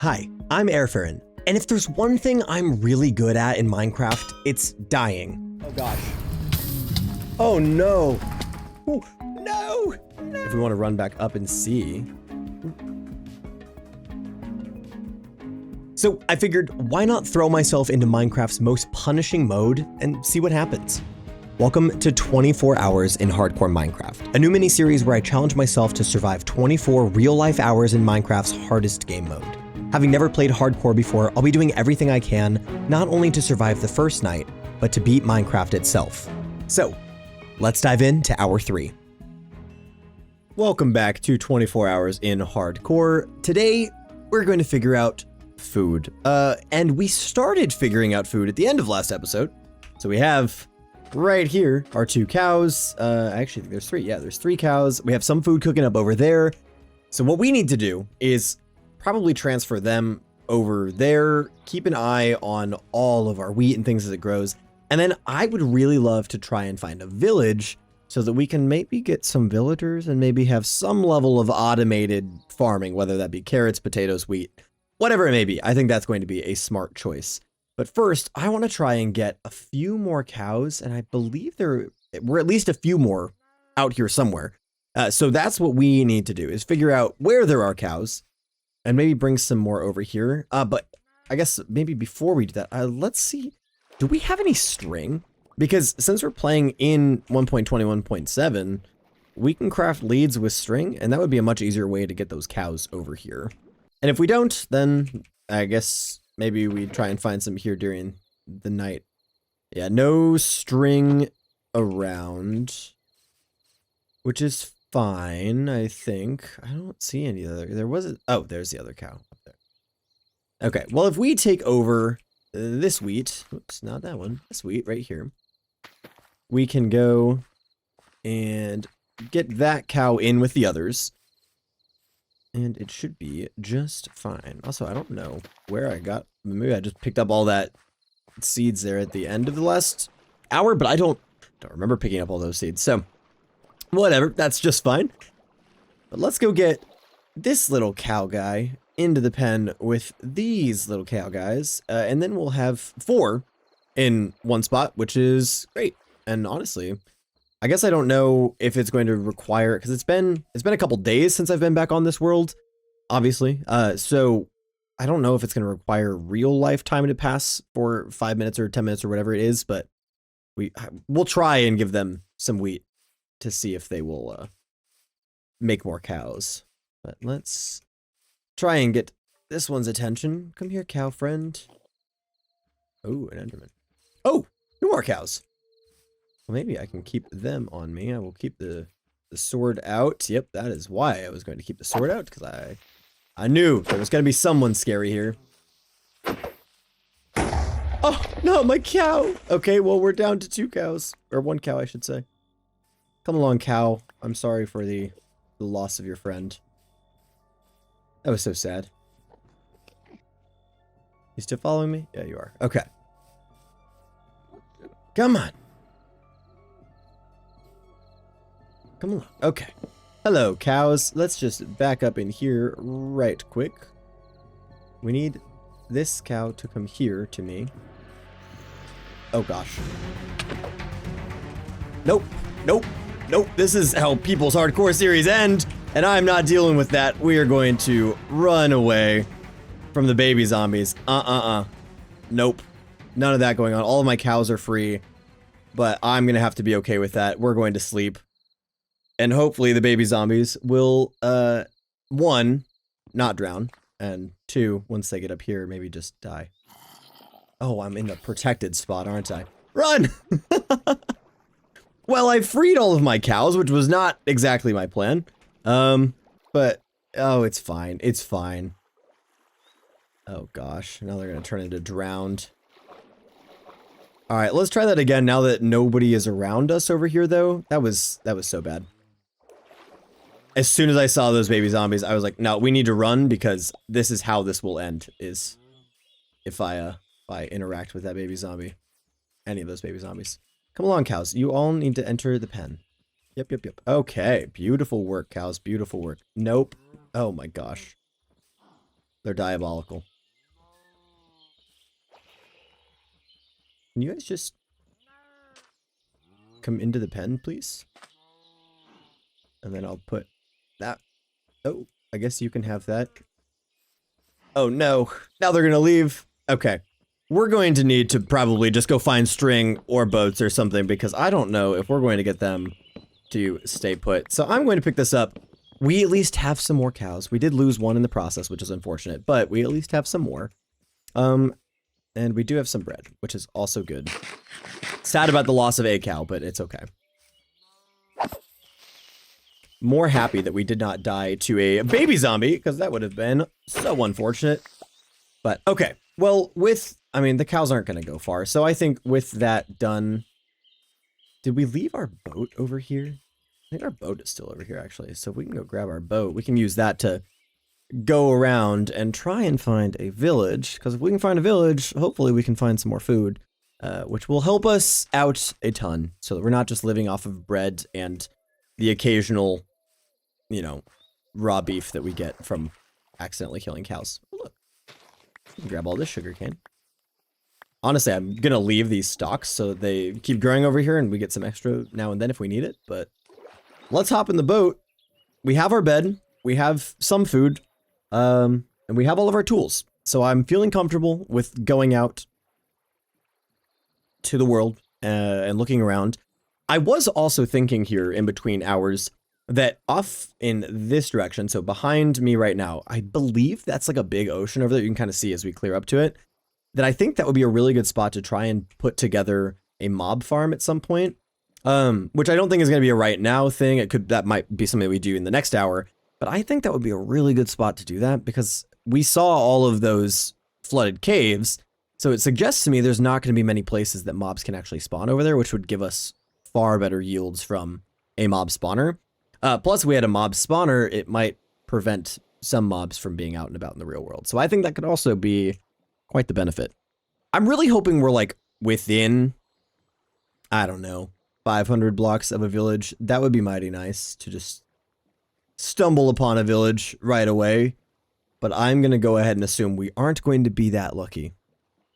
Hi, I'm Erfaren, and if there's one thing I'm really good at in Minecraft, it's dying. Oh gosh. Oh no. Ooh, no! If we want to run back up and see. So I figured, why not throw myself into Minecraft's most punishing mode and see what happens? Welcome to 24 Hours in Hardcore Minecraft, a new mini-series where I challenge myself to survive 24 real-life hours in Minecraft's hardest game mode. Having never played hardcore before, I'll be doing everything I can, not only to survive the first night, but to beat Minecraft itself. So, let's dive into Hour 3. Welcome back to 24 Hours in Hardcore. Today, we're going to figure out food. And we started figuring out food at the end of last episode. So we have right here our 2 cows. Actually, there's 3. Yeah, there's 3 cows. We have some food cooking up over there. So what we need to do is probably transfer them over there, keep an eye on all of our wheat and things as it grows. And then I would really love to try and find a village so that we can maybe get some villagers and maybe have some level of automated farming, whether that be carrots, potatoes, wheat, whatever it may be. I think that's going to be a smart choice. But first, I want to try and get a few more cows, and I believe there were at least a few more out here somewhere. So that's what we need to do, is figure out where there are cows and maybe bring some more over here. But I guess maybe before we do that, let's see. Do we have any string? Because since we're playing in 1.21.7, we can craft leads with string, and that would be a much easier way to get those cows over here. And if we don't, then I guess maybe we try and find some here during the night. Yeah, no string around, which is fine, I think. I don't see any other. There was oh, there's the other cow up there. Okay, well, if we take over this wheat, oops, not that one, this wheat right here, we can go and get that cow in with the others, and it should be just fine. Also, I don't know where I got, maybe I just picked up all that seeds there at the end of the last hour, but I don't remember picking up all those seeds, so whatever, that's just fine. But let's go get this little cow guy into the pen with these little cow guys, and then we'll have 4 in one spot, which is great. And honestly, I guess I don't know if it's going to require, because it's been a couple days since I've been back on this world, obviously. So I don't know if it's going to require real life time to pass for 5 minutes or 10 minutes or whatever it is, but we'll try and give them some wheat to see if they will make more cows. But let's try and get this one's attention. Come here, cow friend. Oh, an enderman. Oh, 2 more cows. Well, maybe I can keep them on me. I will keep the sword out. Yep, that is why I was going to keep the sword out, because I knew there was going to be someone scary here. Oh, no, my cow. Okay, well, we're down to 2 cows. Or 1 cow, I should say. Come along, cow. I'm sorry for the loss of your friend. That was so sad. You still following me? Yeah, you are. Okay. Come on. Come along. Okay. Hello, cows. Let's just back up in here right quick. We need this cow to come here to me. Oh, gosh. Nope. Nope. Nope, this is how people's hardcore series end, and I'm not dealing with that. We are going to run away from the baby zombies. Nope. None of that going on. All of my cows are free, but I'm going to have to be okay with that. We're going to sleep. And hopefully the baby zombies will, 1, not drown, and 2, once they get up here, maybe just die. Oh, I'm in the protected spot, aren't I? Run! Well, I freed all of my cows, which was not exactly my plan. But, oh, it's fine. It's fine. Oh, gosh. Now they're going to turn into drowned. All right, let's try that again now that nobody is around us over here, though. That was so bad. As soon as I saw those baby zombies, I was like, no, we need to run, because this is how this will end, is if I interact with that baby zombie. Any of those baby zombies. Come along, cows. You all need to enter the pen. Yep. Okay. Beautiful work, cows. Beautiful work. Nope. Oh my gosh. They're diabolical. Can you guys just come into the pen, please? And then I'll put that. Oh, I guess you can have that. Oh no, now they're gonna leave. Okay. We're going to need to probably just go find string or boats or something because I don't know if we're going to get them to stay put. So I'm going to pick this up. We at least have some more cows. We did lose one in the process, which is unfortunate, but we at least have some more. And we do have some bread, which is also good. Sad about the loss of a cow, but it's okay. More happy that we did not die to a baby zombie, because that would have been so unfortunate. But okay, well, I mean, the cows aren't going to go far, so I think with that done, did we leave our boat over here? I think our boat is still over here, actually, so if we can go grab our boat, we can use that to go around and try and find a village, because if we can find a village, hopefully we can find some more food, which will help us out a ton, so that we're not just living off of bread and the occasional, you know, raw beef that we get from accidentally killing cows. Oh, look. Grab all this sugar cane. Honestly, I'm gonna leave these stalks so that they keep growing over here and we get some extra now and then if we need it, but let's hop in the boat. We have our bed, we have some food, and we have all of our tools. So I'm feeling comfortable with going out to the world and looking around. I was also thinking here in between hours that off in this direction, so behind me right now, I believe that's like a big ocean over there. You can kind of see as we clear up to it, that I think that would be a really good spot to try and put together a mob farm at some point, which I don't think is going to be a right now thing. That might be something that we do in the next hour, but I think that would be a really good spot to do that because we saw all of those flooded caves. So it suggests to me there's not going to be many places that mobs can actually spawn over there, which would give us far better yields from a mob spawner. Plus, if we had a mob spawner, it might prevent some mobs from being out and about in the real world. So I think that could also be quite the benefit. I'm really hoping we're like within, I don't know, 500 blocks of a village. That would be mighty nice to just stumble upon a village right away. But I'm going to go ahead and assume we aren't going to be that lucky.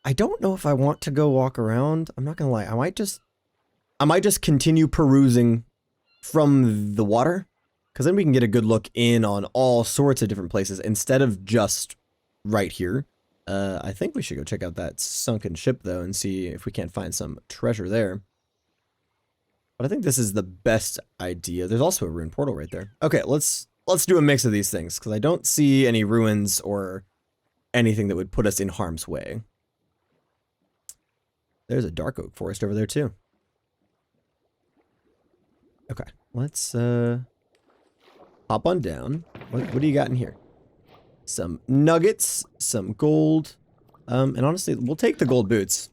I don't know if I want to go walk around. I'm not going to lie. I might just continue perusing from the water, because then we can get a good look in on all sorts of different places instead of just right here. I think we should go check out that sunken ship though and see if we can't find some treasure there. But I think this is the best idea. There's also a ruined portal right there. Okay, let's do a mix of these things because I don't see any ruins or anything that would put us in harm's way. There's a dark oak forest over there too. Okay, let's hop on down. What do you got in here? Some nuggets, some gold, and honestly, we'll take the gold boots.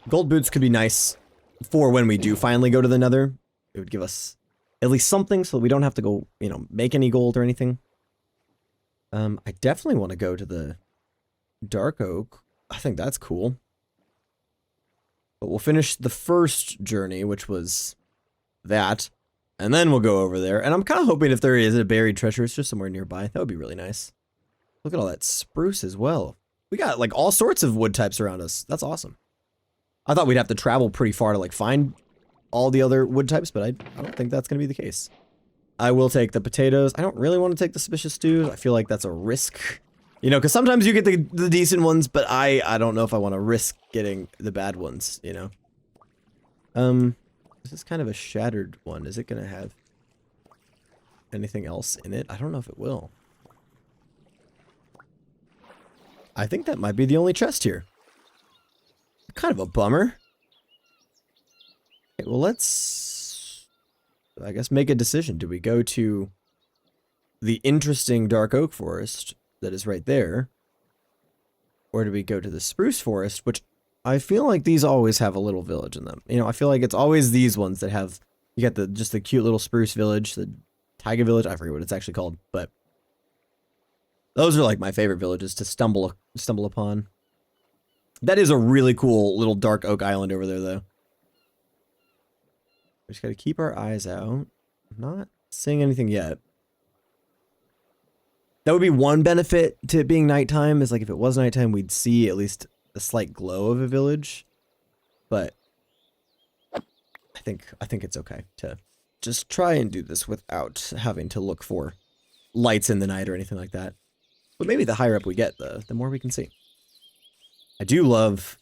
Gold boots could be nice for when we do finally go to the Nether. It would give us at least something so we don't have to go, you know, make any gold or anything. I definitely want to go to the dark oak. I think that's cool. But we'll finish the first journey, which was that, and then we'll go over there. And I'm kind of hoping if there is a buried treasure, it's just somewhere nearby. That would be really nice. Look at all that spruce as well. We got like all sorts of wood types around us. That's awesome. I thought we'd have to travel pretty far to like find all the other wood types, but I don't think that's going to be the case. I will take the potatoes. I don't really want to take the suspicious stews. I feel like that's a risk. You know, because sometimes you get the decent ones, but I don't know if I want to risk getting the bad ones, you know. This is kind of a shattered one. Is it going to have anything else in it? I don't know if it will. I think that might be the only chest here. Kind of a bummer. Okay, well, let's, I guess, make a decision. Do we go to the interesting dark oak forest that is right there? Or do we go to the spruce forest, which I feel like these always have a little village in them. You know, I feel like it's always these ones that have, you got just the cute little spruce village, the taiga village, I forget what it's actually called, but those are like my favorite villages to stumble upon. That is a really cool little dark oak island over there, though. We just got to keep our eyes out. I'm not seeing anything yet. That would be one benefit to it being nighttime, is like if it was nighttime, we'd see at least a slight glow of a village. But I think it's okay to just try and do this without having to look for lights in the night or anything like that. But maybe the higher up we get, the more we can see. I do love...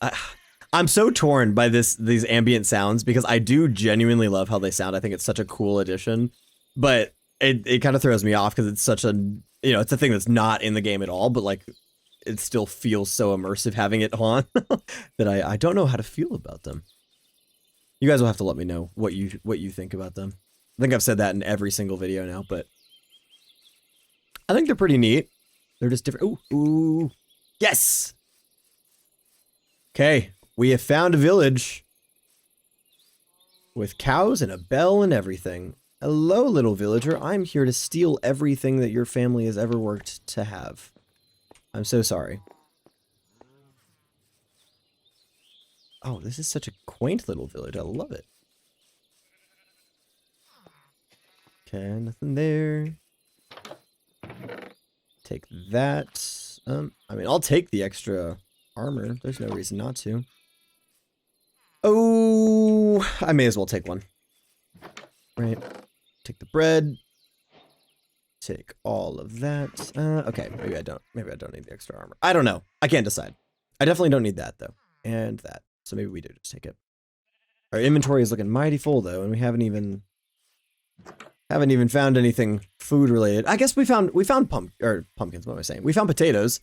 I'm so torn by these ambient sounds because I do genuinely love how they sound. I think it's such a cool addition, but it kind of throws me off because it's such a, you know, it's a thing that's not in the game at all, but like it still feels so immersive having it on that I don't know how to feel about them. You guys will have to let me know what you think about them. I think I've said that in every single video now, but I think they're pretty neat. They're just different. Ooh, yes. Okay. We have found a village with cows and a bell and everything. Hello, little villager. I'm here to steal everything that your family has ever worked to have. I'm so sorry. Oh, this is such a quaint little village. I love it. Okay, nothing there. Take that. I mean, I'll take the extra armor. There's no reason not to. Oh, I may as well take one. Right. Take the bread. Take all of that. Okay, maybe I don't need the extra armor. I don't know. I can't decide. I definitely don't need that though. And that. So maybe we do just take it. Our inventory is looking mighty full though, and we haven't even found anything food related. I guess we found pumpkins, what am I saying? We found potatoes.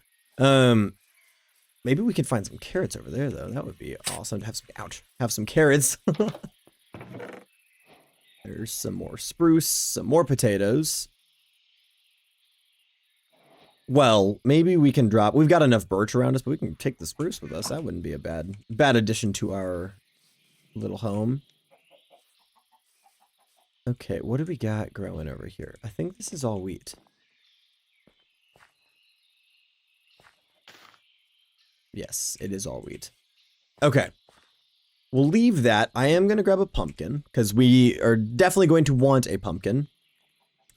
Maybe we could find some carrots over there, though. That would be awesome to have some carrots. There's some more spruce, some more potatoes. Well, maybe we can drop... We've got enough birch around us, but we can take the spruce with us. That wouldn't be a bad addition to our little home. Okay, what do we got growing over here? I think this is all wheat. Yes, it is all wheat. Okay. We'll leave that. I am going to grab a pumpkin because we are definitely going to want a pumpkin.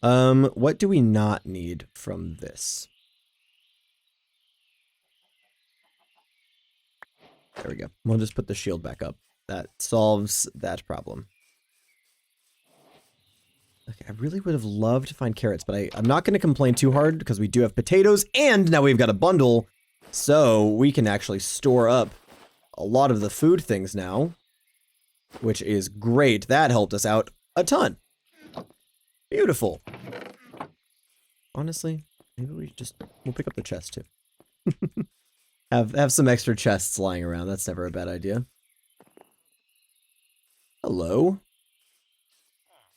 What do we not need from this? There we go. We'll just put the shield back up. That solves that problem. Okay, I really would have loved to find carrots, but I'm not going to complain too hard because we do have potatoes and now we've got a bundle. So we can actually store up a lot of the food things now, which is great. That helped us out a ton. Beautiful. Honestly, maybe we'll pick up the chest too. have some extra chests lying around. That's never a bad idea. Hello.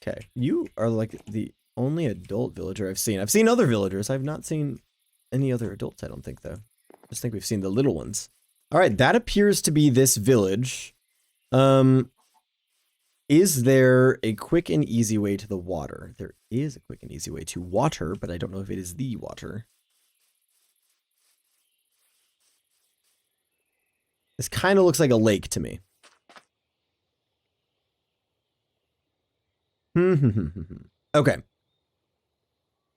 Okay, you are like the only adult villager I've seen. I've seen other villagers. I've not seen any other adults, I don't think, though. I just think we've seen the little ones. All right, that appears to be this village. Is there a quick and easy way to the water? There is a quick and easy way to water, but I don't know if it is the water. This kind of looks like a lake to me. Okay.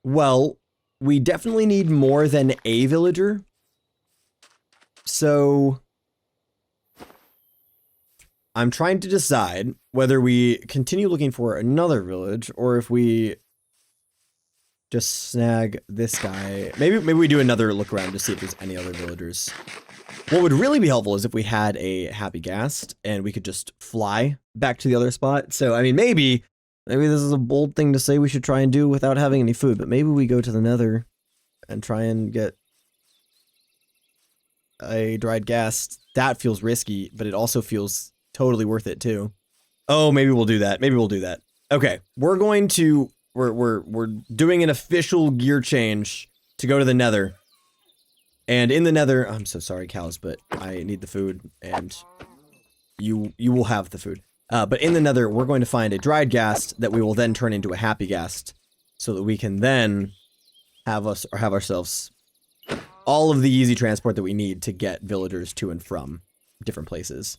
Well, we definitely need more than a villager. So I'm trying to decide whether we continue looking for another village or if we just snag this guy. Maybe we do another look around to see if there's any other villagers. What would really be helpful is if we had a happy ghast and we could just fly back to the other spot. So, I mean, maybe this is a bold thing to say we should try and do without having any food, but maybe we go to the Nether and try and get a dried ghast. That feels risky, but it also feels totally worth it too. Oh, maybe we'll do that. Maybe we'll do that. Okay, we're doing an official gear change to go to the Nether. And in the Nether, I'm so sorry, cows, but I need the food, and you will have the food. But in the Nether, we're going to find a dried ghast that we will then turn into a happy ghast, so that we can then have ourselves all of the easy transport that we need to get villagers to and from different places.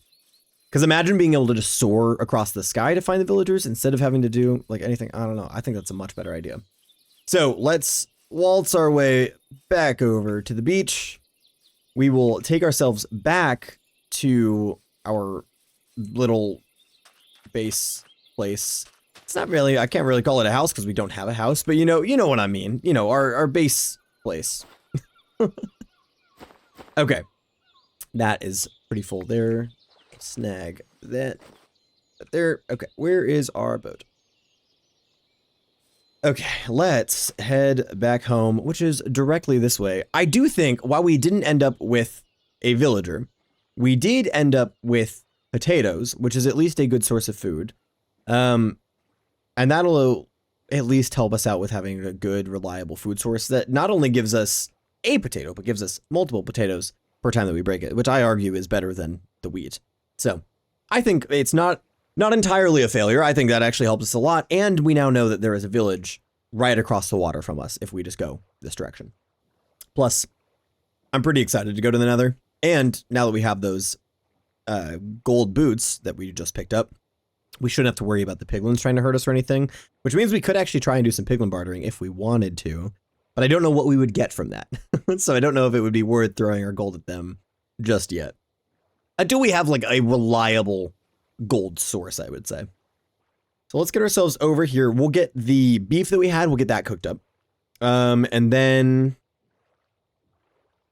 Because imagine being able to just soar across the sky to find the villagers instead of having to do like anything. I don't know. I think that's a much better idea. So let's waltz our way back over to the beach. We will take ourselves back to our little base place. It's not really, I can't really call it a house because we don't have a house, but you know what I mean. You know, our base place. Okay. That is pretty full there. Snag that there. Okay, where is our boat? Okay, let's head back home, which is directly this way. I do think, while we didn't end up with a villager, we did end up with potatoes, which is at least a good source of food. And that'll at least help us out with having a good, reliable food source that not only gives us a potato, but gives us multiple potatoes per time that we break it, which I argue is better than the wheat. So I think it's not entirely a failure. I think that actually helps us a lot. And we now know that there is a village right across the water from us if we just go this direction. Plus, I'm pretty excited to go to the Nether. And now that we have those gold boots that we just picked up, we shouldn't have to worry about the piglins trying to hurt us or anything, which means we could actually try and do some piglin bartering if we wanted to. But I don't know what we would get from that. So I don't know if it would be worth throwing our gold at them just yet. Until we have like a reliable gold source, I would say. So let's get ourselves over here. We'll get the beef that we had. We'll get that cooked up. And then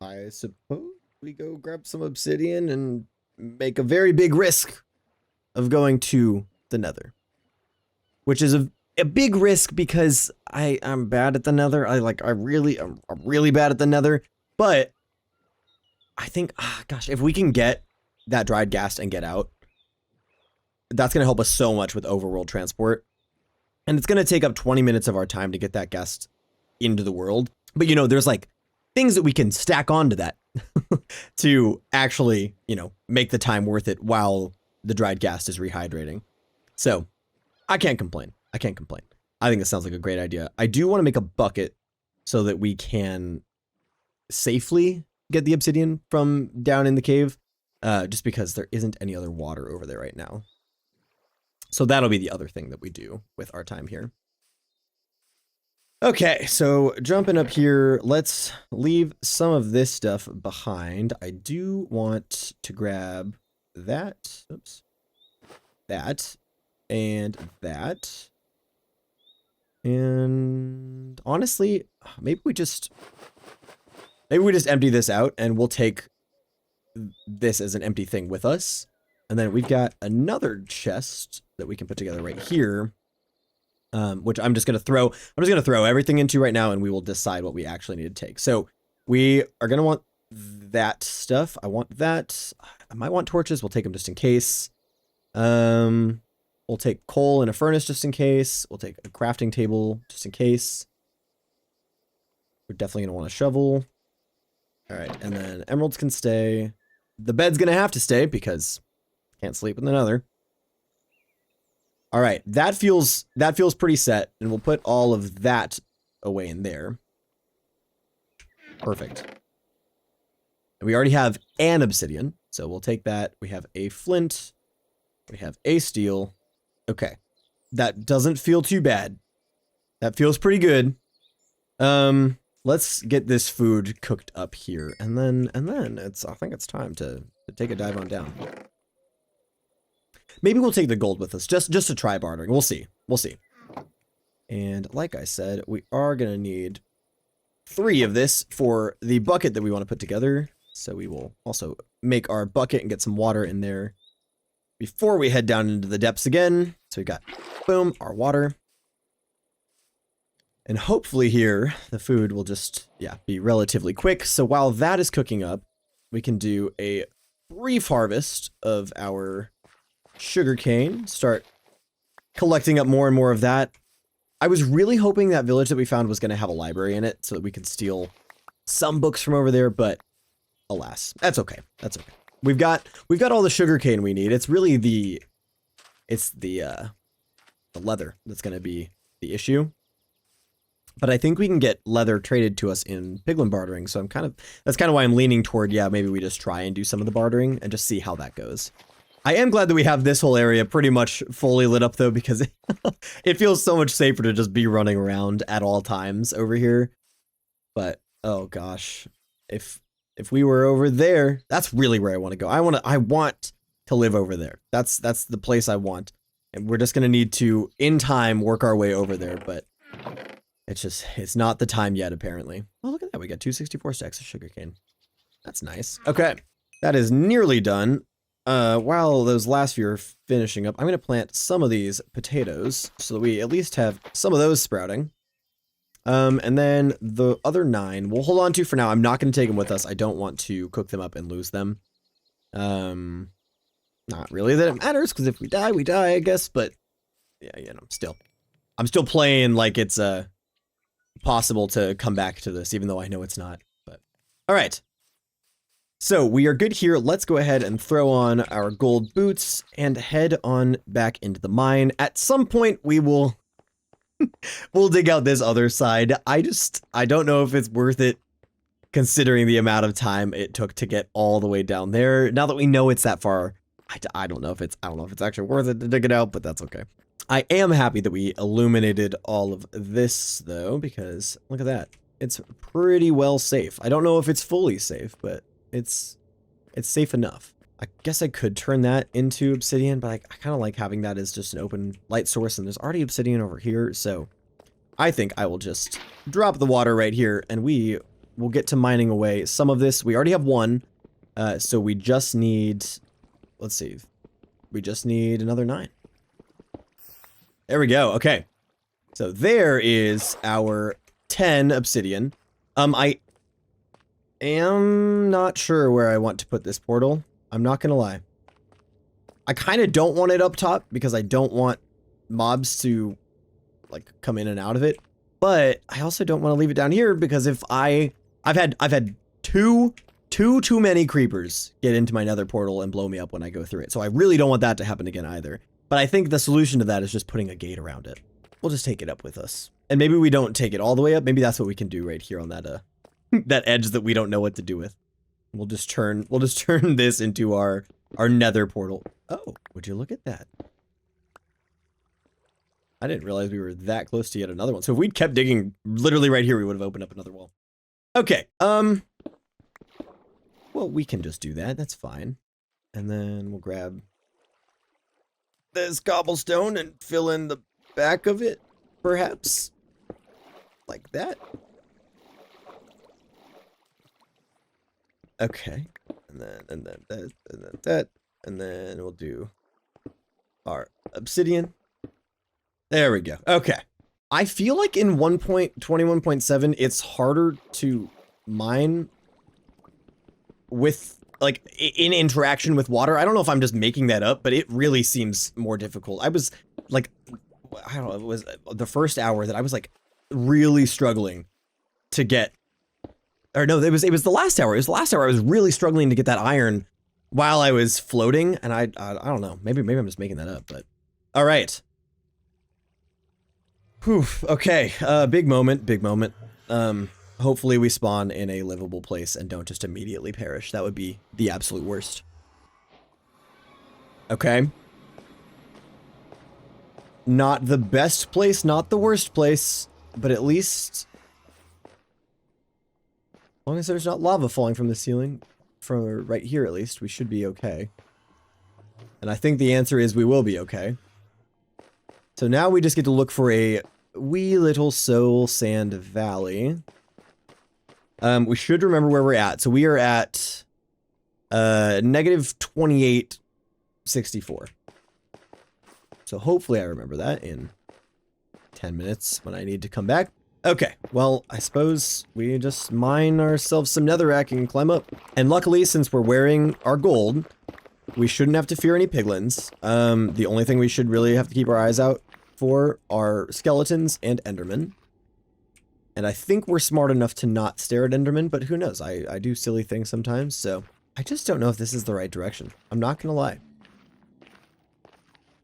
I suppose we go grab some obsidian and make a very big risk of going to the Nether. Which is a big risk because I'm bad at the Nether. I'm really bad at the Nether. But I think, gosh, if we can get that dried ghast and get out, that's going to help us so much with overworld transport. And it's going to take up 20 minutes of our time to get that ghast into the world. But, you know, there's like things that we can stack onto that to actually, you know, make the time worth it while the dried ghast is rehydrating. So I can't complain. I can't complain. I think it sounds like a great idea. I do want to make a bucket so that we can safely get the obsidian from down in the cave, just because there isn't any other water over there right now. So that'll be the other thing that we do with our time here. Okay, so jumping up here, let's leave some of this stuff behind. I do want to grab that, oops, that, and that. And honestly, maybe we just empty this out and we'll take this as an empty thing with us. And then we've got another chest that we can put together right here, which I'm just going to throw everything into right now, and we will decide what we actually need to take. So we are going to want that stuff. I want that. I might want torches. We'll take them just in case. We'll take coal and a furnace just in case. We'll take a crafting table just in case. We're definitely going to want a shovel. All right, and then emeralds can stay. The bed's going to have to stay because can't sleep in the Nether. All right, that feels pretty set, and we'll put all of that away in there. Perfect. And we already have an obsidian, so we'll take that. We have a flint. We have a steel. Okay, that doesn't feel too bad. That feels pretty good. Let's get this food cooked up here, and then I think it's time to take a dive on down. Maybe we'll take the gold with us, just to try bartering. We'll see. We'll see. And like I said, we are gonna need 3 of this for the bucket that we want to put together. So we will also make our bucket and get some water in there before we head down into the depths again. So we got, boom, our water. And hopefully here, the food will just, be relatively quick. So while that is cooking up, we can do a brief harvest of our sugarcane, start collecting up more and more of that. I was really hoping that village that we found was going to have a library in it so that we could steal some books from over there, but alas, that's okay. That's okay. We've got all the sugarcane we need. It's really the leather that's going to be the issue. But I think we can get leather traded to us in piglin bartering, so that's kind of why I'm leaning toward, maybe we just try and do some of the bartering and just see how that goes. I am glad that we have this whole area pretty much fully lit up, though, because it feels so much safer to just be running around at all times over here. But oh gosh, if we were over there, that's really where I want to go. I want to live over there. That's the place I want. And we're just gonna need to, in time, work our way over there, but it's not the time yet, apparently. Oh, look at that, we got 264 stacks of sugarcane. That's nice. Okay, that is nearly done. While those last few are finishing up, I'm gonna plant some of these potatoes so that we at least have some of those sprouting. And then the other 9, we'll hold on to for now. I'm not gonna take them with us. I don't want to cook them up and lose them. Not really that it matters, because if we die, I guess, but yeah, you know, I'm still playing like it's possible to come back to this, even though I know it's not. But all right, so we are good here. Let's go ahead and throw on our gold boots and head on back into the mine. At some point we will we'll dig out this other side. I don't know if it's worth it, considering the amount of time it took to get all the way down there. Now that we know it's that far, I don't know if it's actually worth it to dig it out, but that's okay. I am happy that we illuminated all of this though, because look at that. It's pretty well safe. I don't know if it's fully safe, but it's safe enough. I guess I could turn that into obsidian, but I kind of like having that as just an open light source, and there's already obsidian over here, so I think I will just drop the water right here, and we will get to mining away some of this. We already have 1, so we just need, let's see, we just need another 9. There we go. Okay. So there is our 10 obsidian. I am not sure where I want to put this portal. I'm not gonna lie. I kind of don't want it up top because I don't want mobs to like come in and out of it. But I also don't want to leave it down here because if I've had too many creepers get into my nether portal and blow me up when I go through it. So I really don't want that to happen again either. But I think the solution to that is just putting a gate around it. We'll just take it up with us. And maybe we don't take it all the way up. Maybe that's what we can do right here on that that edge that we don't know what to do with. We'll just turn this into our nether portal. Oh, would you look at that? I didn't realize we were that close to yet another one. So if we'd kept digging literally right here, we would have opened up another wall. Okay, well, we can just do that. That's fine. And then we'll grab this cobblestone and fill in the back of it, perhaps. Like that. Okay. And then that, and then we'll do our obsidian. There we go. Okay. I feel like in 1.21.7, it's harder to mine with, like, in interaction with water. I don't know if I'm just making that up, but it really seems more difficult. I was, like, I don't know, it was the first hour that I was, like, really struggling to get, or no, it was the last hour. It was the last hour I was really struggling to get that iron while I was floating, and I don't know. Maybe I'm just making that up, but all right. Whew, okay, big moment. Hopefully we spawn in a livable place and don't just immediately perish. That would be the absolute worst. Okay. Not the best place, not the worst place, but at least, as long as there's not lava falling from the ceiling, from right here at least, we should be okay. And I think the answer is we will be okay. So now we just get to look for a wee little soul sand valley. We should remember where we're at. So we are at negative 2864. So hopefully I remember that in 10 minutes when I need to come back. Okay, well, I suppose we just mine ourselves some netherrack and climb up. And luckily, since we're wearing our gold, we shouldn't have to fear any piglins. The only thing we should really have to keep our eyes out for are skeletons and endermen. And I think we're smart enough to not stare at endermen, but who knows? I do silly things sometimes, so I just don't know if this is the right direction. I'm not gonna lie.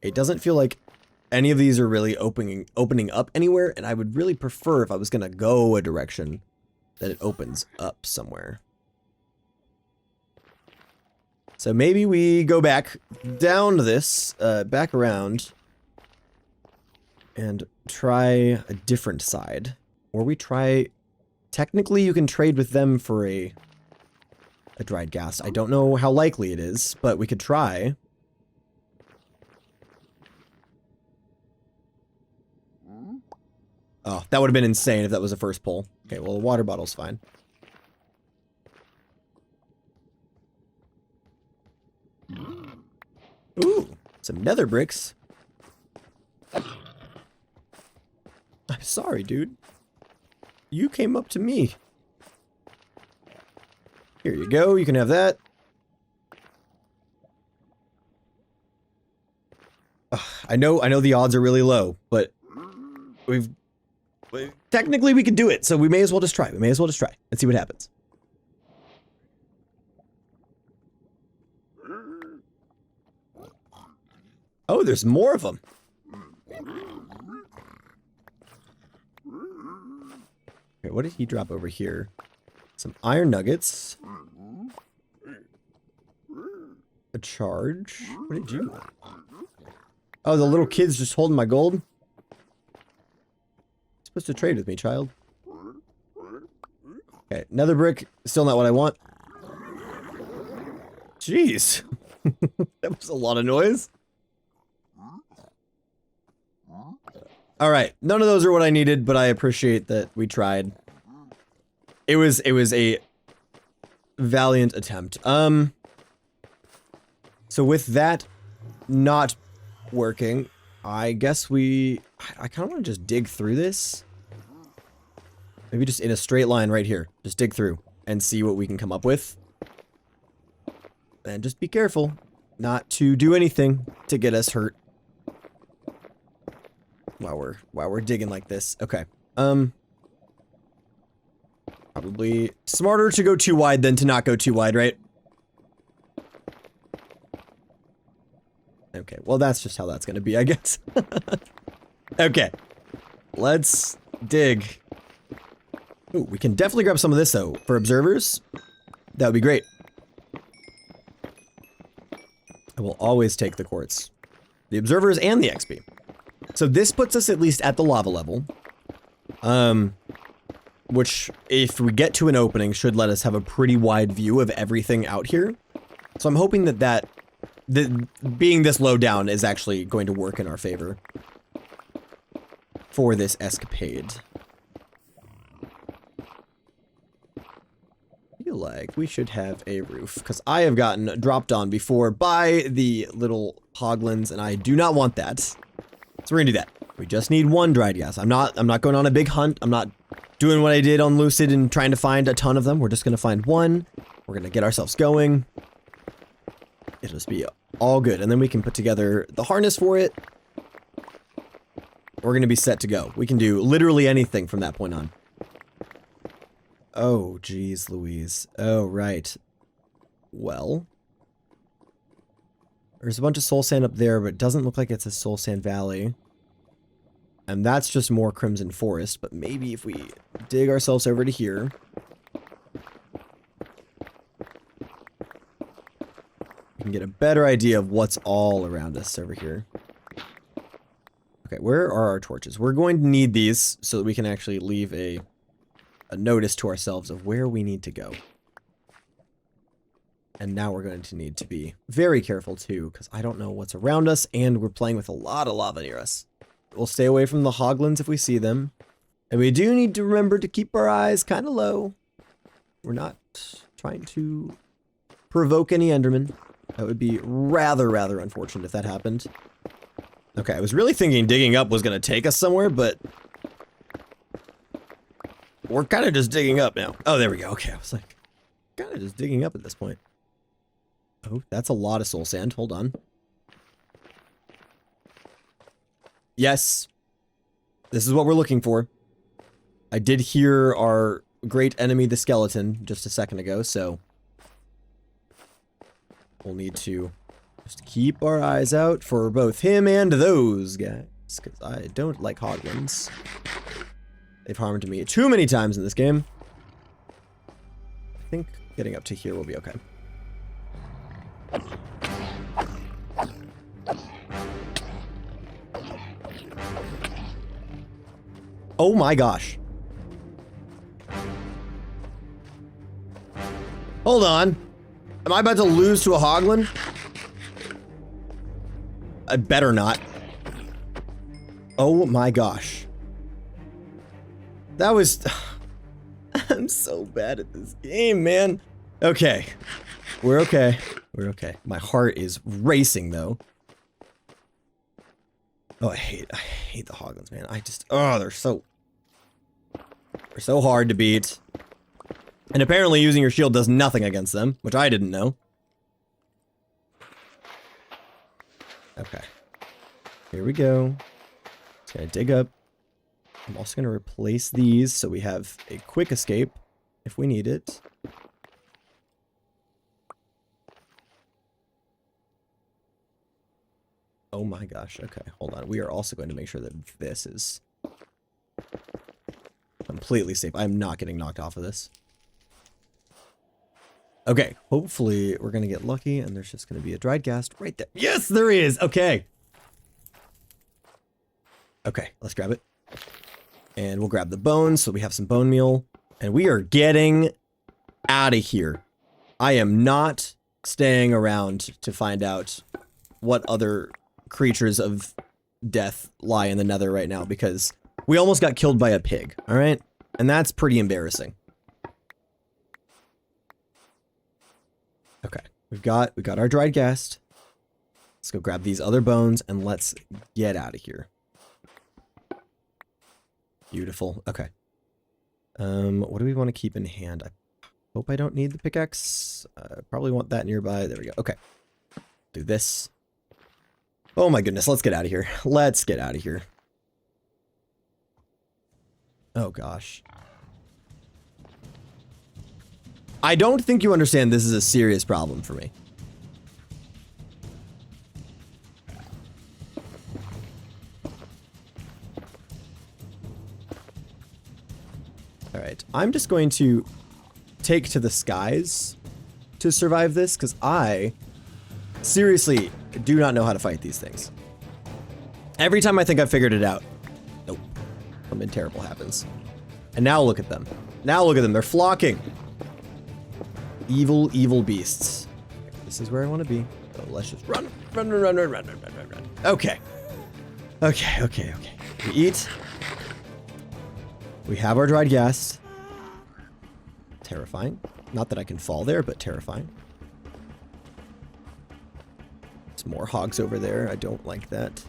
It doesn't feel like any of these are really opening up anywhere, and I would really prefer if I was gonna go a direction that it opens up somewhere. So maybe we go back down this, back around, and try a different side. Or we try Technically, you can trade with them for a dried gas. I don't know how likely it is, but we could try. Oh, that would have been insane if that was the first pull. Okay, well, the water bottle's fine. Ooh, some nether bricks. I'm sorry, dude. You came up to me. Here you go, you can have that. I know the odds are really low, but technically we could do it, so we may as well just try. Let's see what happens. Oh, there's more of them. Okay, what did he drop over here? Some iron nuggets. A charge. What did you... Oh, the little kid's just holding my gold? You're supposed to trade with me, child. Okay, nether brick. Still not what I want. Jeez. That was a lot of noise. Alright, none of those are what I needed, but I appreciate that we tried. It was a valiant attempt. So with that not working, I guess I kind of want to just dig through this. Maybe just in a straight line right here. Just dig through and see what we can come up with. And just be careful not to do anything to get us hurt. While we're digging like this. Okay. Probably smarter to go too wide than to not go too wide, right? Okay, well that's just how that's gonna be, I guess. Okay. Let's dig. Ooh, we can definitely grab some of this though. For observers, that would be great. I will always take the quartz. The observers and the XP. So this puts us at least at the lava level. Which, if we get to an opening, should let us have a pretty wide view of everything out here. So I'm hoping that being this low down is actually going to work in our favor for this escapade. I feel like we should have a roof, because I have gotten dropped on before by the little hoglins, and I do not want that. So we're gonna do that. We just need one dried gas. I'm not going on a big hunt. I'm not doing what I did on Lucid and trying to find a ton of them. We're just gonna find one. We're gonna get ourselves going. It'll just be all good. And then we can put together the harness for it. We're gonna be set to go. We can do literally anything from that point on. Oh, geez, Louise. Oh, right. Well. There's a bunch of soul sand up there, but it doesn't look like it's a soul sand valley. And that's just more crimson forest, but maybe if we dig ourselves over to here. We can get a better idea of what's all around us over here. Okay, where are our torches? We're going to need these so that we can actually leave a notice to ourselves of where we need to go. And now we're going to need to be very careful too, because I don't know what's around us, and we're playing with a lot of lava near us. We'll stay away from the hoglins if we see them. And we do need to remember to keep our eyes kind of low. We're not trying to provoke any endermen. That would be rather unfortunate if that happened. Okay, I was really thinking digging up was going to take us somewhere, but we're kind of just digging up now. Oh, there we go. Okay, I was like, kind of just digging up at this point. Oh, that's a lot of soul sand. Hold on. Yes. This is what we're looking for. I did hear our great enemy, the skeleton, just a second ago, so we'll need to just keep our eyes out for both him and those guys, because I don't like hoglins. They've harmed me too many times in this game. I think getting up to here will be okay. Oh my gosh. Hold on. Am I about to lose to a hoglin? I better not. Oh my gosh. That was... I'm so bad at this game, man. Okay. We're okay. We're okay. My heart is racing, though. Oh, I hate the hoglins, man. Oh, they're so hard to beat. And apparently using your shield does nothing against them, which I didn't know. Okay. Here we go. Just gonna dig up. I'm also gonna replace these so we have a quick escape if we need it. Oh my gosh. Okay, hold on. We are also going to make sure that this is completely safe. I'm not getting knocked off of this. Okay, hopefully we're gonna get lucky and there's just gonna be a dried ghast right there. Yes, there is! Okay. Okay, let's grab it. And we'll grab the bones so we have some bone meal. And we are getting out of here. I am not staying around to find out what other creatures of death lie in the Nether right now because we almost got killed by a pig, alright? And that's pretty embarrassing. Okay, we got our dried ghast. Let's go grab these other bones and let's get out of here. Beautiful. Okay. What do we want to keep in hand? I hope I don't need the pickaxe. Probably want that nearby. There we go. Okay. Do this. Oh my goodness, let's get out of here. Let's get out of here. Oh gosh. I don't think you understand this is a serious problem for me. Alright, I'm just going to take to the skies to survive this, because I seriously do not know how to fight these things. Every time I think I've figured it out, nope, something terrible happens. And now look at them. Now look at them, they're flocking. Evil, evil beasts. This is where I want to be. So let's just run. Okay. Okay. We eat. We have our dried ghast. Terrifying. Not that I can fall there, but terrifying. There's more hogs over there. I don't like that.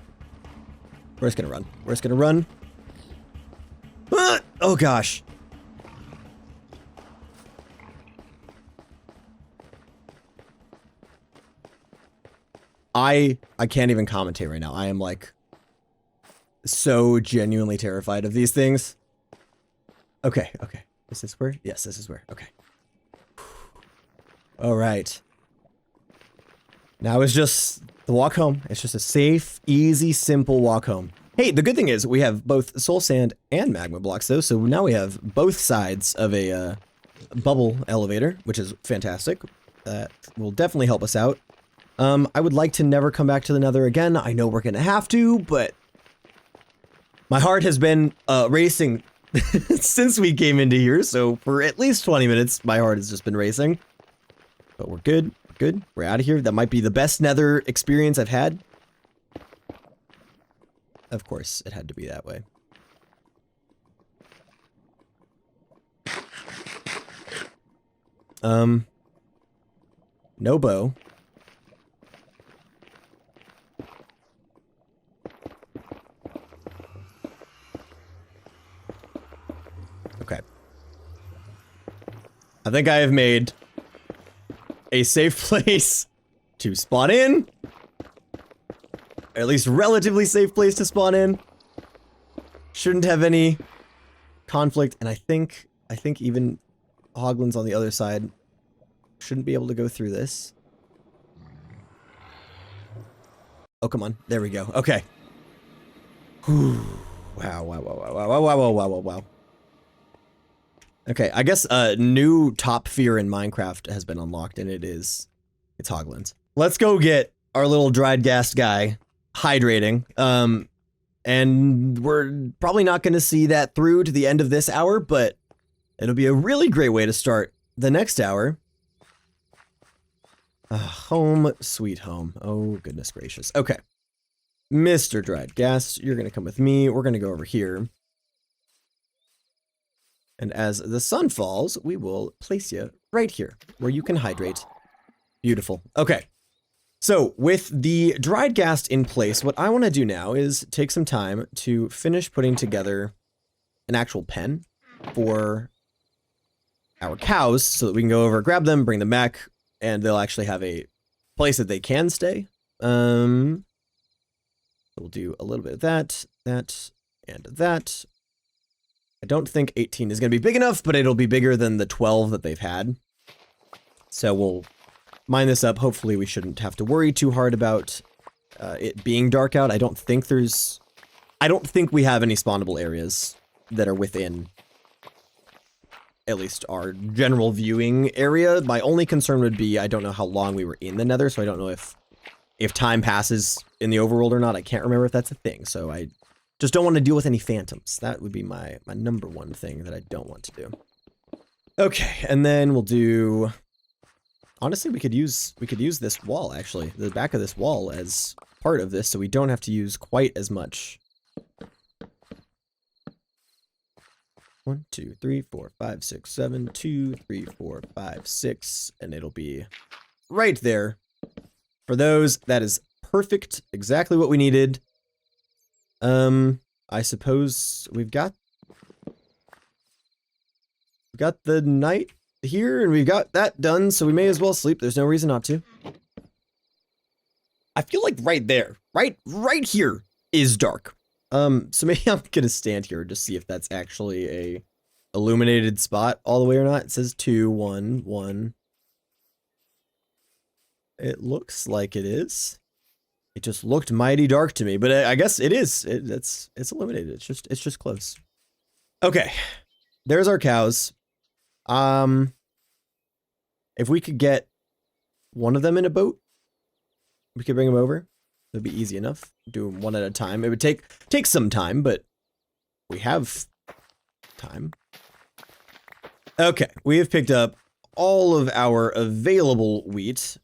We're just gonna run. We're just gonna run. Ah! Oh gosh. I can't even commentate right now. I am like so genuinely terrified of these things. Okay. Is this where? Yes, this is where. Okay. All right. Now it's just the walk home. It's just a safe, easy, simple walk home. Hey, the good thing is we have both soul sand and magma blocks though, so now we have both sides of a bubble elevator, which is fantastic. That will definitely help us out. I would like to never come back to the Nether again. I know we're gonna have to, but my heart has been racing since we came into here, so for at least 20 minutes, my heart has just been racing. But we're good. Good. We're out of here. That might be the best Nether experience I've had. Of course, it had to be that way. No bow. Okay. I think I have made a safe place to spawn in. Or at least relatively safe place to spawn in. Shouldn't have any conflict, and I think even hoglins on the other side shouldn't be able to go through this. Oh, come on. There we go. Okay. Whew. Wow. Okay, I guess a new top fear in Minecraft has been unlocked, and it's hoglins. Let's go get our little dried ghast guy hydrating. And we're probably not going to see that through to the end of this hour, but it'll be a really great way to start the next hour. Home, sweet home. Oh, goodness gracious. Okay. Mr. Dried Gas, you're going to come with me. We're going to go over here. And as the sun falls, we will place you right here where you can hydrate. Beautiful. Okay. So with the dried gas in place, what I want to do now is take some time to finish putting together an actual pen for our cows so that we can go over, grab them, bring them back, and they'll actually have a place that they can stay. We'll do a little bit of that, and that. I don't think 18 is going to be big enough, but it'll be bigger than the 12 that they've had. So we'll mine this up. Hopefully we shouldn't have to worry too hard about it being dark out. I don't think we have any spawnable areas that are within at least our general viewing area. My only concern would be I don't know how long we were in the Nether, so I don't know if time passes in the overworld or not. I can't remember if that's a thing, so I just don't want to deal with any phantoms. That would be my number one thing that I don't want to do. Okay, and then we'll do... Honestly, we could use this wall, actually. The back of this wall as part of this, so we don't have to use quite as much. 1, 2, 3, 4, 5, 6, 7, 2, 3, 4, 5, 6, and it'll be right there. For those, that is perfect. Exactly what we needed. I suppose we've got the night here, and we've got that done, so we may as well sleep. There's no reason not to. I feel like right there, right here is dark. So maybe I'm gonna stand here and just see if that's actually a illuminated spot all the way or not. It says 2, 1, 1. It looks like it is. It just looked mighty dark to me, but I guess it is. It's illuminated. It's just close. Okay, there's our cows. If we could get one of them in a boat, we could bring them over. It'd be easy enough. Do them one at a time. It would take some time, but we have time. Okay, we have picked up all of our available wheat.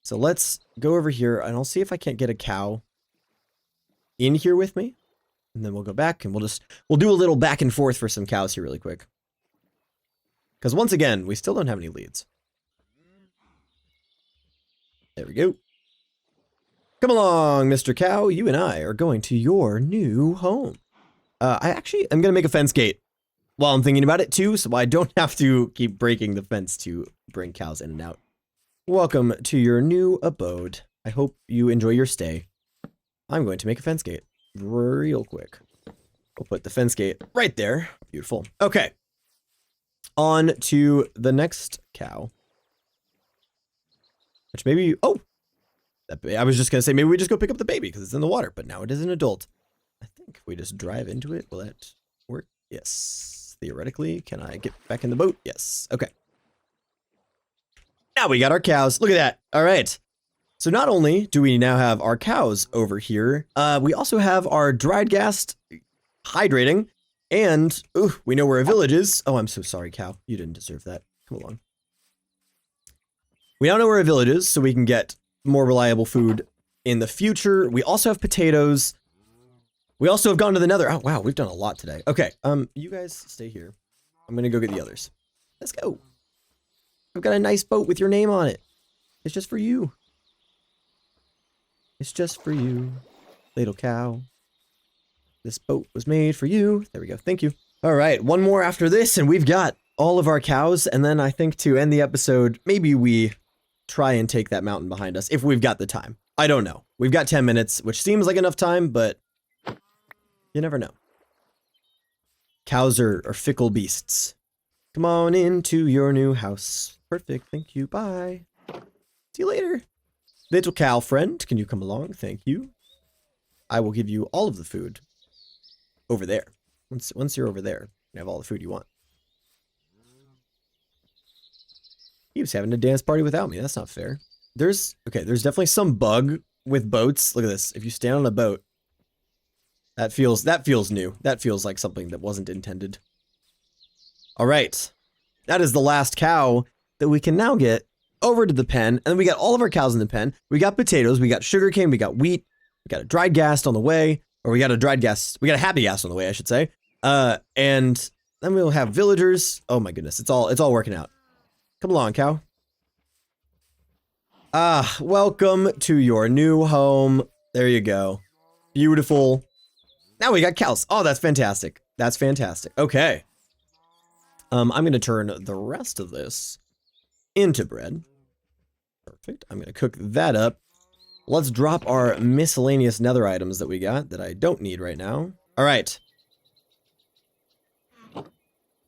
So let's go over here, and I'll see if I can't get a cow in here with me. And then we'll go back, and we'll do a little back and forth for some cows here really quick. Because once again, we still don't have any leads. There we go. Come along, Mr. Cow. You and I are going to your new home. I actually am going to make a fence gate while I'm thinking about it, too, so I don't have to keep breaking the fence to bring cows in and out. Welcome to your new abode. I hope you enjoy your stay. I'm going to make a fence gate real quick. We'll put the fence gate right there. Beautiful. Okay. On to the next cow. Which maybe... Oh! I was just going to say, maybe we just go pick up the baby because it's in the water, but now it is an adult. I think if we just drive into it, will that work? Yes. Theoretically, can I get back in the boat? Yes. Okay. Now we got our cows. Look at that. All right. So not only do we now have our cows over here, we also have our dried gas hydrating, and we know where a village is. Oh, I'm so sorry, cow. You didn't deserve that. Come along. We now know where a village is, so we can get more reliable food in the future. We also have potatoes. We also have gone to the Nether. Oh, wow. We've done a lot today. Okay. You guys stay here. I'm going to go get the others. Let's go. I've got a nice boat with your name on it. It's just for you. It's just for you, little cow. This boat was made for you. There we go. Thank you. All right. One more after this, and we've got all of our cows. And then I think to end the episode, maybe we try and take that mountain behind us if we've got the time. I don't know. We've got 10 minutes, which seems like enough time, but you never know. Cows are fickle beasts. Come on into your new house. Perfect. Thank you. Bye. See you later. Little cow friend, can you come along? Thank you. I will give you all of the food over there. Once you're over there, you have all the food you want. He was having a dance party without me. That's not fair. There's definitely some bug with boats. Look at this. If you stand on a boat, that feels new. That feels like something that wasn't intended. All right. That is the last cow that we can now get over to the pen, and then we got all of our cows in the pen. We got potatoes, we got sugarcane, we got wheat, we got a dried gas on the way, or we got a happy gas on the way, I should say. And then we'll have villagers. Oh my goodness, it's all working out. Come along, cow. Ah, welcome to your new home. There you go. Beautiful. Now we got cows. Oh, that's fantastic. That's fantastic. Okay. I'm gonna turn the rest of this into bread. Perfect. I'm gonna cook that up. Let's drop our miscellaneous nether items that we got that I don't need right now. All right.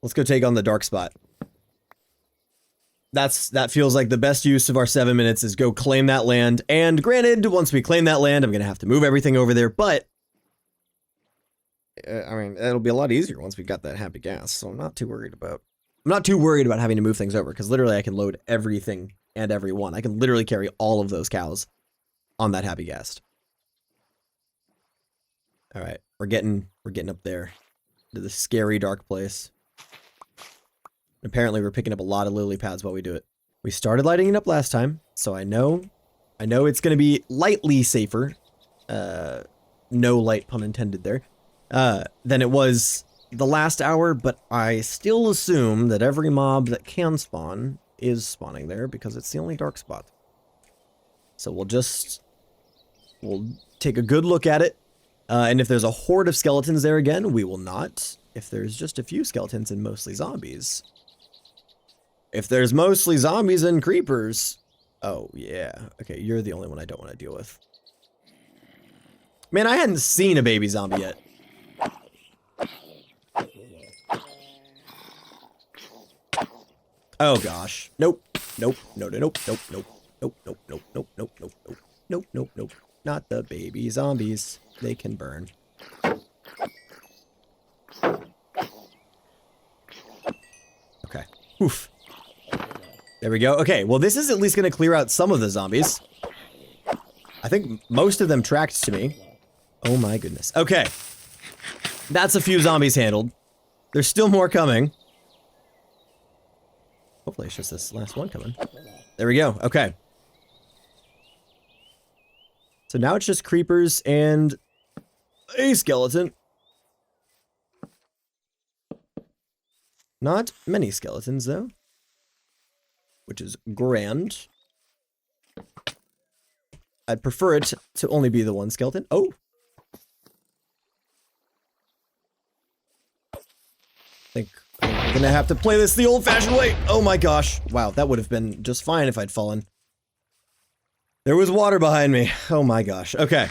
Let's go take on the dark spot. That feels like the best use of our 7 minutes is go claim that land. And granted, once we claim that land, I'm gonna have to move everything over there, but I mean, it'll be a lot easier once we got that happy gas, so I'm not too worried about having to move things over, because literally I can load everything and everyone. I can literally carry all of those cows on that happy gas. All right, we're getting up there to the scary dark place. Apparently we're picking up a lot of lily pads while we do it. We started lighting it up last time, so I know it's going to be lightly safer. No light pun intended there. Than it was the last hour, but I still assume that every mob that can spawn is spawning there because it's the only dark spot. So we'll take a good look at it. And if there's a horde of skeletons there again, we will not. If there's just a few skeletons and mostly zombies. If there's mostly zombies and creepers. Oh, yeah. Okay, you're the only one I don't want to deal with. Man, I hadn't seen a baby zombie yet. Oh gosh. Nope. Nope. No, no, nope. Nope. Nope. Nope. Nope. Nope. Nope. Nope. Nope. Nope. Nope. Nope. Nope. Not the baby zombies. They can burn. Okay. Oof. There we go. Okay, well this is at least going to clear out some of the zombies. I think most of them tracked to me. Oh my goodness. Okay. That's a few zombies handled. There's still more coming. Hopefully it's just this last one coming. There we go. Okay. So now it's just creepers and a skeleton. Not many skeletons though, which is grand. I'd prefer it to only be the one skeleton. Oh. I think I'm gonna have to play this the old-fashioned way. Oh my gosh. Wow, that would have been just fine if I'd fallen. There was water behind me. Oh my gosh. Okay.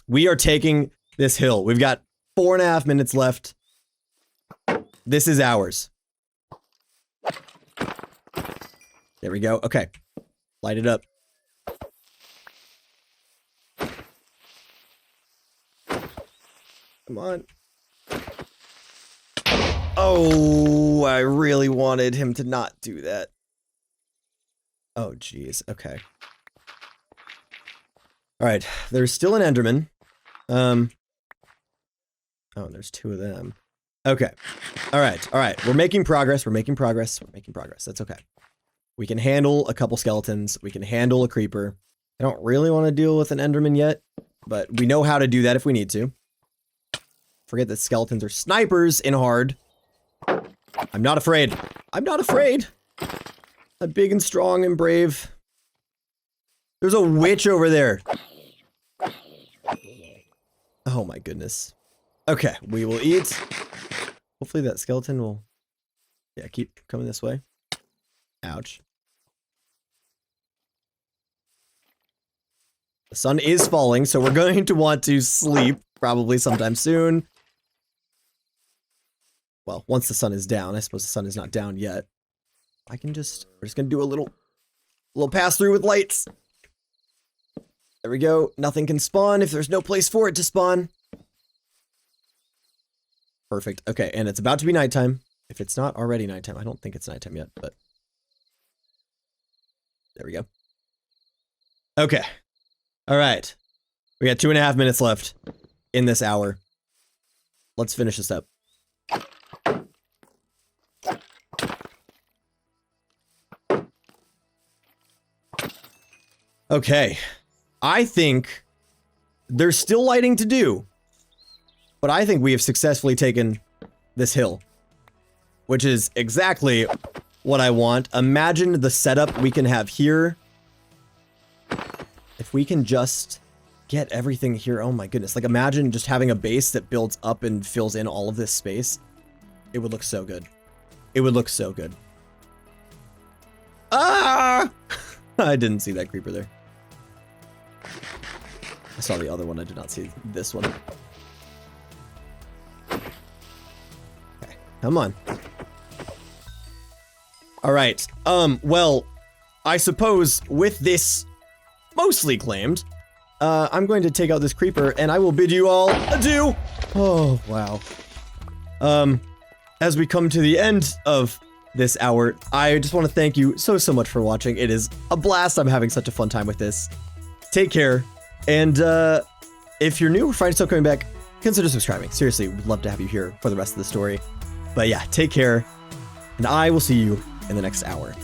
We are taking this hill. We've got 4.5 minutes left. This is ours. There we go. Okay. Light it up. Come on. Oh, I really wanted him to not do that. Oh, geez. Okay. All right. There's still an Enderman. Oh, and there's 2 of them. Okay. All right. All right. We're making progress. We're making progress. We're making progress. That's okay. We can handle a couple skeletons. We can handle a creeper. I don't really want to deal with an Enderman yet, but we know how to do that if we need to. Forget that skeletons are snipers in hard. I'm not afraid. I'm not afraid. I'm big and strong and brave. There's a witch over there. Oh my goodness. Okay, we will eat. Hopefully that skeleton will... Yeah, keep coming this way. Ouch. The sun is falling, so we're going to want to sleep probably sometime soon. Well, once the sun is down. I suppose the sun is not down yet. We're just gonna do a little pass through with lights. There we go. Nothing can spawn if there's no place for it to spawn. Perfect. Okay, and it's about to be nighttime. If it's not already nighttime, I don't think it's nighttime yet, but there we go. Okay. All right. We got 2.5 minutes left in this hour. Let's finish this up. Okay. I think there's still lighting to do, but I think we have successfully taken this hill, which is exactly what I want. Imagine the setup we can have here. If we can just get everything here. Oh my goodness. Like imagine just having a base that builds up and fills in all of this space. It would look so good. It would look so good. Ah! I didn't see that creeper there. I saw the other one. I did not see this one. Okay, come on. All right. Well, I suppose with this mostly claimed, I'm going to take out this creeper and I will bid you all adieu. Oh, wow. As we come to the end of this hour, I just want to thank you so much for watching. It is a blast. I'm having such a fun time with this. Take care. And if you're new or find yourself coming back, consider subscribing. Seriously, we'd love to have you here for the rest of the story. But yeah, take care. And I will see you in the next hour.